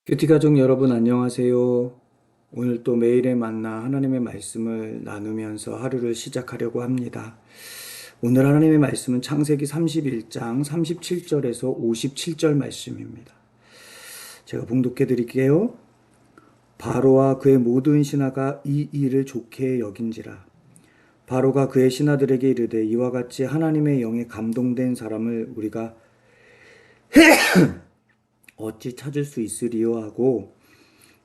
큐티 가족 여러분 안녕하세요. 오늘 또 매일의 만나 하나님의 말씀을 나누면서 하루를 시작하려고 합니다. 오늘 하나님의 말씀은 창세기 31장 37절에서 57절 말씀입니다. 제가 봉독해 드릴게요. 바로와 그의 모든 신하가 이 일을 좋게 여긴지라. 바로가 그의 신하들에게 이르되 이와 같이 하나님의 영에 감동된 사람을 우리가 어찌 찾을 수 있으리요 하고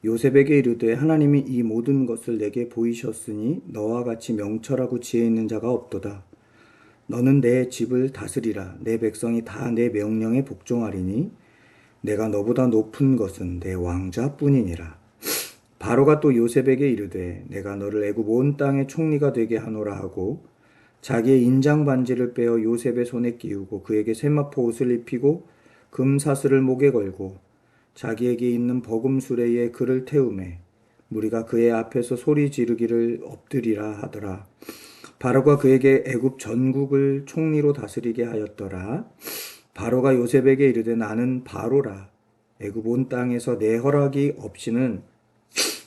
요셉에게 이르되 하나님이 이 모든 것을 내게 보이셨으니 너와 같이 명철하고 지혜 있는 자가 없도다. 너는 내 집을 다스리라. 내 백성이 다 내 명령에 복종하리니 내가 너보다 높은 것은 내 왕자뿐이니라. 바로가 또 요셉에게 이르되 내가 너를 애굽 온 땅의 총리가 되게 하노라 하고 자기의 인장 반지를 빼어 요셉의 손에 끼우고 그에게 세마포 옷을 입히고 금사슬을 목에 걸고 자기에게 있는 버금 수레에 그를 태우매 무리가 그의 앞에서 소리 지르기를 엎드리라 하더라. 바로가 그에게 애굽 전국을 총리로 다스리게 하였더라. 바로가 요셉에게 이르되 나는 바로라. 애굽 온 땅에서 내 허락이 없이는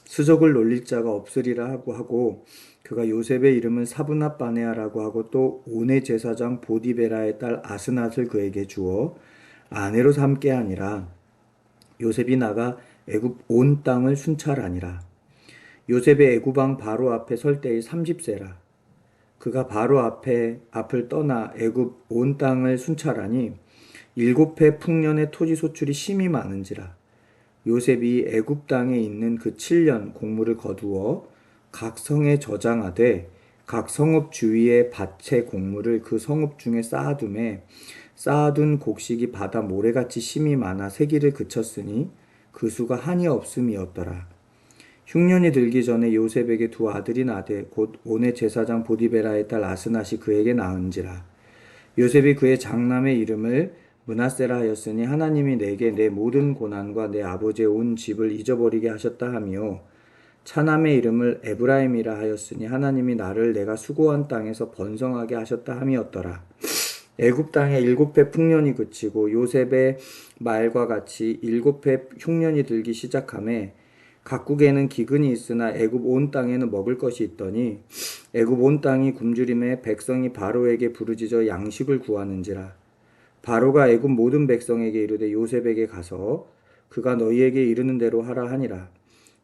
수족을 놀릴 자가 없으리라 하고 그가 요셉의 이름은 사브낫 바네아라고 하고 또 온의 제사장 보디베라의 딸 아스낫을 그에게 주어 아내로 삼게 하니라. 요셉이 나가 애굽 온 땅을 순찰하니라. 요셉의 애굽 왕 바로 앞에 설 때에 30세라. 그가 바로 앞을 떠나 애굽 온 땅을 순찰하니 7해 풍년의 토지 소출이 심히 많은지라. 요셉이 애굽 땅에 있는 그 7년 곡물을 거두어 각 성에 저장하되 각 성읍 주위의 밭의 곡물을 그 성읍 중에 쌓아둠에 쌓아둔 곡식이 바다 모래같이 심이 많아 새기를 그쳤으니 그 수가 한이 없음이었더라. 흉년이 들기 전에 요셉에게 두 아들이 나되 곧 온의 제사장 보디베라의 딸 아스낫이 그에게 낳은지라. 요셉이 그의 장남의 이름을 므낫세라 하였으니 하나님이 내게 내 모든 고난과 내 아버지의 온 집을 잊어버리게 하셨다 하며 차남의 이름을 에브라임이라 하였으니 하나님이 나를 내가 수고한 땅에서 번성하게 하셨다 함이었더라. 애굽 땅에 7해 풍년이 그치고 요셉의 말과 같이 7해 흉년이 들기 시작하매 각국에는 기근이 있으나 애굽 온 땅에는 먹을 것이 있더니 애굽 온 땅이 굶주림에 백성이 바로에게 부르짖어 양식을 구하는지라. 바로가 애굽 모든 백성에게 이르되 요셉에게 가서 그가 너희에게 이르는 대로 하라 하니라.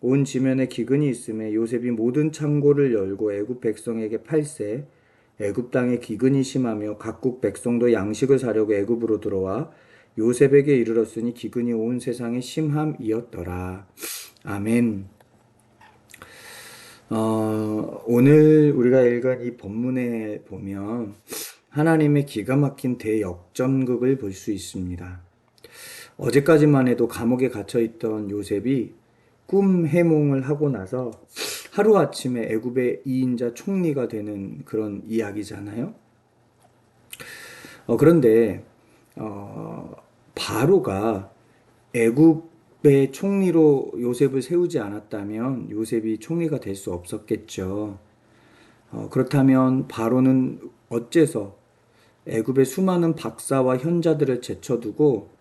온 지면에 기근이 있음에 요셉이 모든 창고를 열고 애굽 백성에게 팔세. 애굽 땅에 기근이 심하며 각국 백성도 양식을 사려고 애굽으로 들어와 요셉에게 이르렀으니 기근이 온 세상에 심함이었더라. 아멘. 오늘 우리가 읽은 이 본문에 보면 하나님의 기가 막힌 대역전극을 볼 수 있습니다. 어제까지만 해도 감옥에 갇혀있던 요셉이 꿈 해몽을 하고 나서 하루아침에 애굽의 2인자 총리가 되는 그런 이야기잖아요. 그런데 바로가 애굽의 총리로 요셉을 세우지 않았다면 요셉이 총리가 될 수 없었겠죠. 그렇다면 바로는 어째서 애굽의 수많은 박사와 현자들을 제쳐두고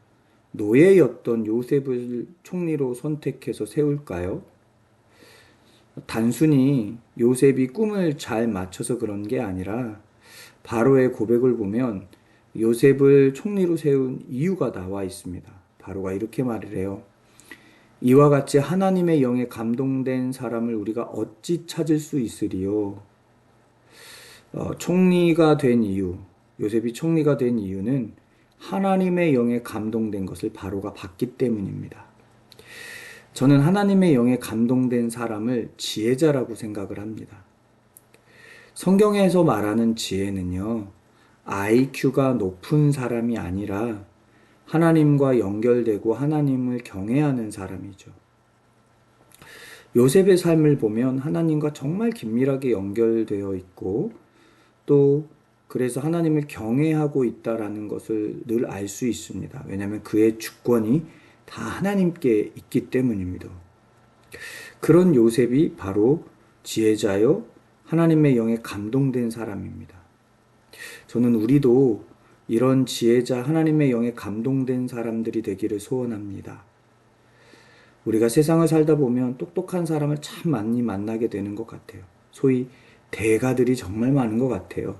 노예였던 요셉을 총리로 선택해서 세울까요? 단순히 요셉이 꿈을 잘 맞춰서 그런 게 아니라 바로의 고백을 보면 요셉을 총리로 세운 이유가 나와 있습니다. 바로가 이렇게 말을 해요. 이와 같이 하나님의 영에 감동된 사람을 우리가 어찌 찾을 수 있으리요? 총리가 된 이유, 요셉이 총리가 된 이유는 하나님의 영에 감동된 것을 바로가 봤기 때문입니다. 저는 하나님의 영에 감동된 사람을 지혜자라고 생각을 합니다. 성경에서 말하는 지혜는요, IQ가 높은 사람이 아니라 하나님과 연결되고 하나님을 경외하는 사람이죠. 요셉의 삶을 보면 하나님과 정말 긴밀하게 연결되어 있고 또 그래서 하나님을 경외하고 있다라는 것을 늘 알 수 있습니다. 왜냐하면 그의 주권이 다 하나님께 있기 때문입니다. 그런 요셉이 바로 지혜자요 하나님의 영에 감동된 사람입니다. 저는 우리도 이런 지혜자 하나님의 영에 감동된 사람들이 되기를 소원합니다. 우리가 세상을 살다 보면 똑똑한 사람을 참 많이 만나게 되는 것 같아요. 소위 대가들이 정말 많은 것 같아요.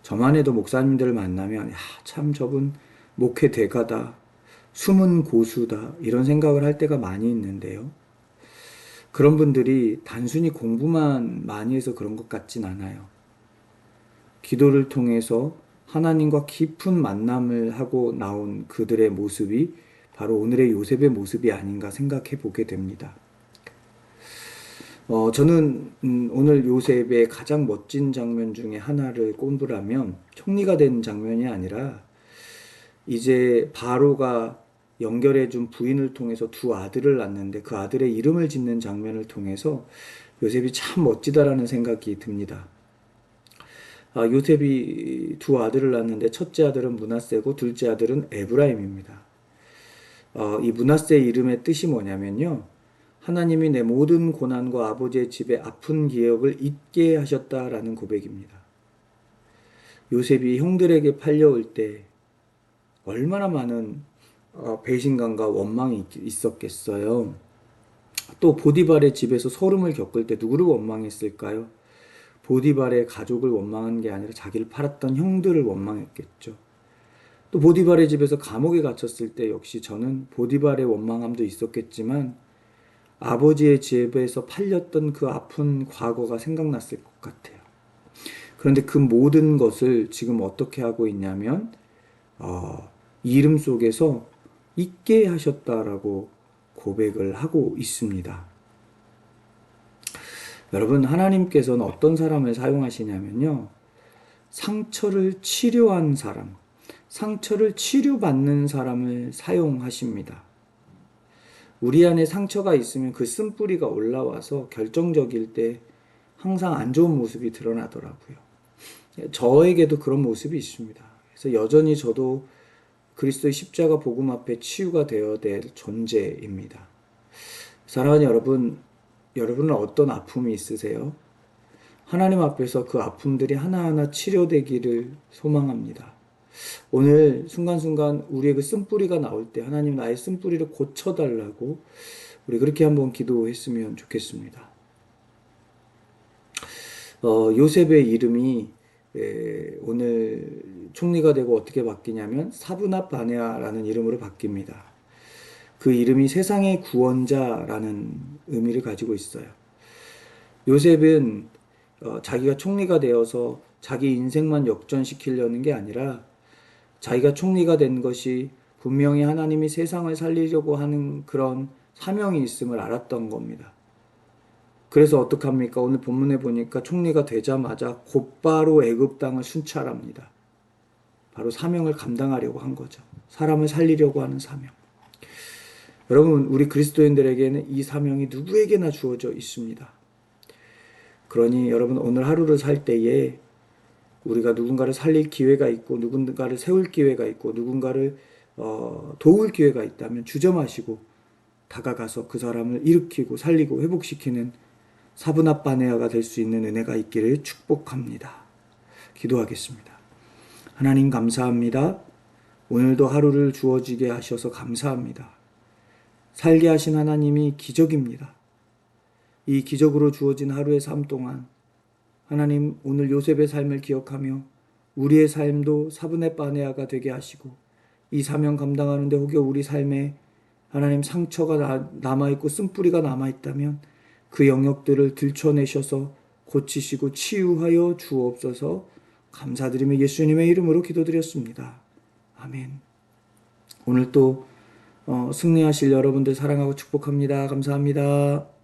저만 해도 목사님들을 만나면, 야, 참 저분 목회 대가다, 숨은 고수다, 이런 생각을 할 때가 많이 있는데요. 그런 분들이 단순히 공부만 많이 해서 그런 것 같진 않아요. 기도를 통해서 하나님과 깊은 만남을 하고 나온 그들의 모습이 바로 오늘의 요셉의 모습이 아닌가 생각해 보게 됩니다. 저는 오늘 요셉의 가장 멋진 장면 중에 하나를 꼽으라면 총리가 된 장면이 아니라 이제 바로가 연결해준 부인을 통해서 두 아들을 낳는데 그 아들의 이름을 짓는 장면을 통해서 요셉이 참 멋지다라는 생각이 듭니다. 요셉이 두 아들을 낳는데 첫째 아들은 므낫세고 둘째 아들은 에브라임입니다. 이 므낫세의 이름의 뜻이 뭐냐면요. 하나님이 내 모든 고난과 아버지의 집의 아픈 기억을 잊게 하셨다라는 고백입니다. 요셉이 형들에게 팔려올 때 얼마나 많은 배신감과 원망이 있었겠어요. 또 보디발의 집에서 소름을 겪을 때 누구를 원망했을까요? 보디발의 가족을 원망한 게 아니라 자기를 팔았던 형들을 원망했겠죠. 또 보디발의 집에서 감옥에 갇혔을 때 역시 저는 보디발의 원망함도 있었겠지만 아버지의 집에서 팔렸던 그 아픈 과거가 생각났을 것 같아요. 그런데 그 모든 것을 지금 어떻게 하고 있냐면 이 이름 속에서 잊게 하셨다라고 고백을 하고 있습니다. 여러분, 하나님께서는 어떤 사람을 사용하시냐면요. 상처를 치료한 사람, 상처를 치료받는 사람을 사용하십니다. 우리 안에 상처가 있으면 그 쓴뿌리가 올라와서 결정적일 때 항상 안 좋은 모습이 드러나더라고요. 저에게도 그런 모습이 있습니다. 그래서 여전히 저도 그리스도의 십자가 복음 앞에 치유가 되어야 될 존재입니다. 사랑하는 여러분, 여러분은 어떤 아픔이 있으세요? 하나님 앞에서 그 아픔들이 하나하나 치료되기를 소망합니다. 오늘 순간순간 우리의 그 쓴뿌리가 나올 때 하나님 나의 쓴뿌리를 고쳐달라고 우리 그렇게 한번 기도했으면 좋겠습니다. 요셉의 이름이 오늘 총리가 되고 어떻게 바뀌냐면 사브낫 바네아라는 이름으로 바뀝니다. 그 이름이 세상의 구원자라는 의미를 가지고 있어요. 요셉은 자기가 총리가 되어서 자기 인생만 역전시키려는 게 아니라 자기가 총리가 된 것이 분명히 하나님이 세상을 살리려고 하는 그런 사명이 있음을 알았던 겁니다. 그래서 어떡합니까? 오늘 본문에 보니까 총리가 되자마자 곧바로 애굽 땅을 순찰합니다. 바로 사명을 감당하려고 한 거죠. 사람을 살리려고 하는 사명. 여러분, 우리 그리스도인들에게는 이 사명이 누구에게나 주어져 있습니다. 그러니 여러분, 오늘 하루를 살 때에 우리가 누군가를 살릴 기회가 있고 누군가를 세울 기회가 있고 누군가를 도울 기회가 있다면 주저마시고 다가가서 그 사람을 일으키고 살리고 회복시키는 사브낫 바네아가 될 수 있는 은혜가 있기를 축복합니다. 기도하겠습니다. 하나님 감사합니다. 오늘도 하루를 주어지게 하셔서 감사합니다. 살게 하신 하나님이 기적입니다. 이 기적으로 주어진 하루의 삶 동안 하나님 오늘 요셉의 삶을 기억하며 우리의 삶도 사브낫 바네아가 되게 하시고 이 사명 감당하는데 혹여 우리 삶에 하나님 상처가 남아있고 쓴뿌리가 남아있다면 그 영역들을 들춰내셔서 고치시고 치유하여 주옵소서. 감사드리며 예수님의 이름으로 기도드렸습니다. 아멘. 오늘 또 승리하실 여러분들 사랑하고 축복합니다. 감사합니다.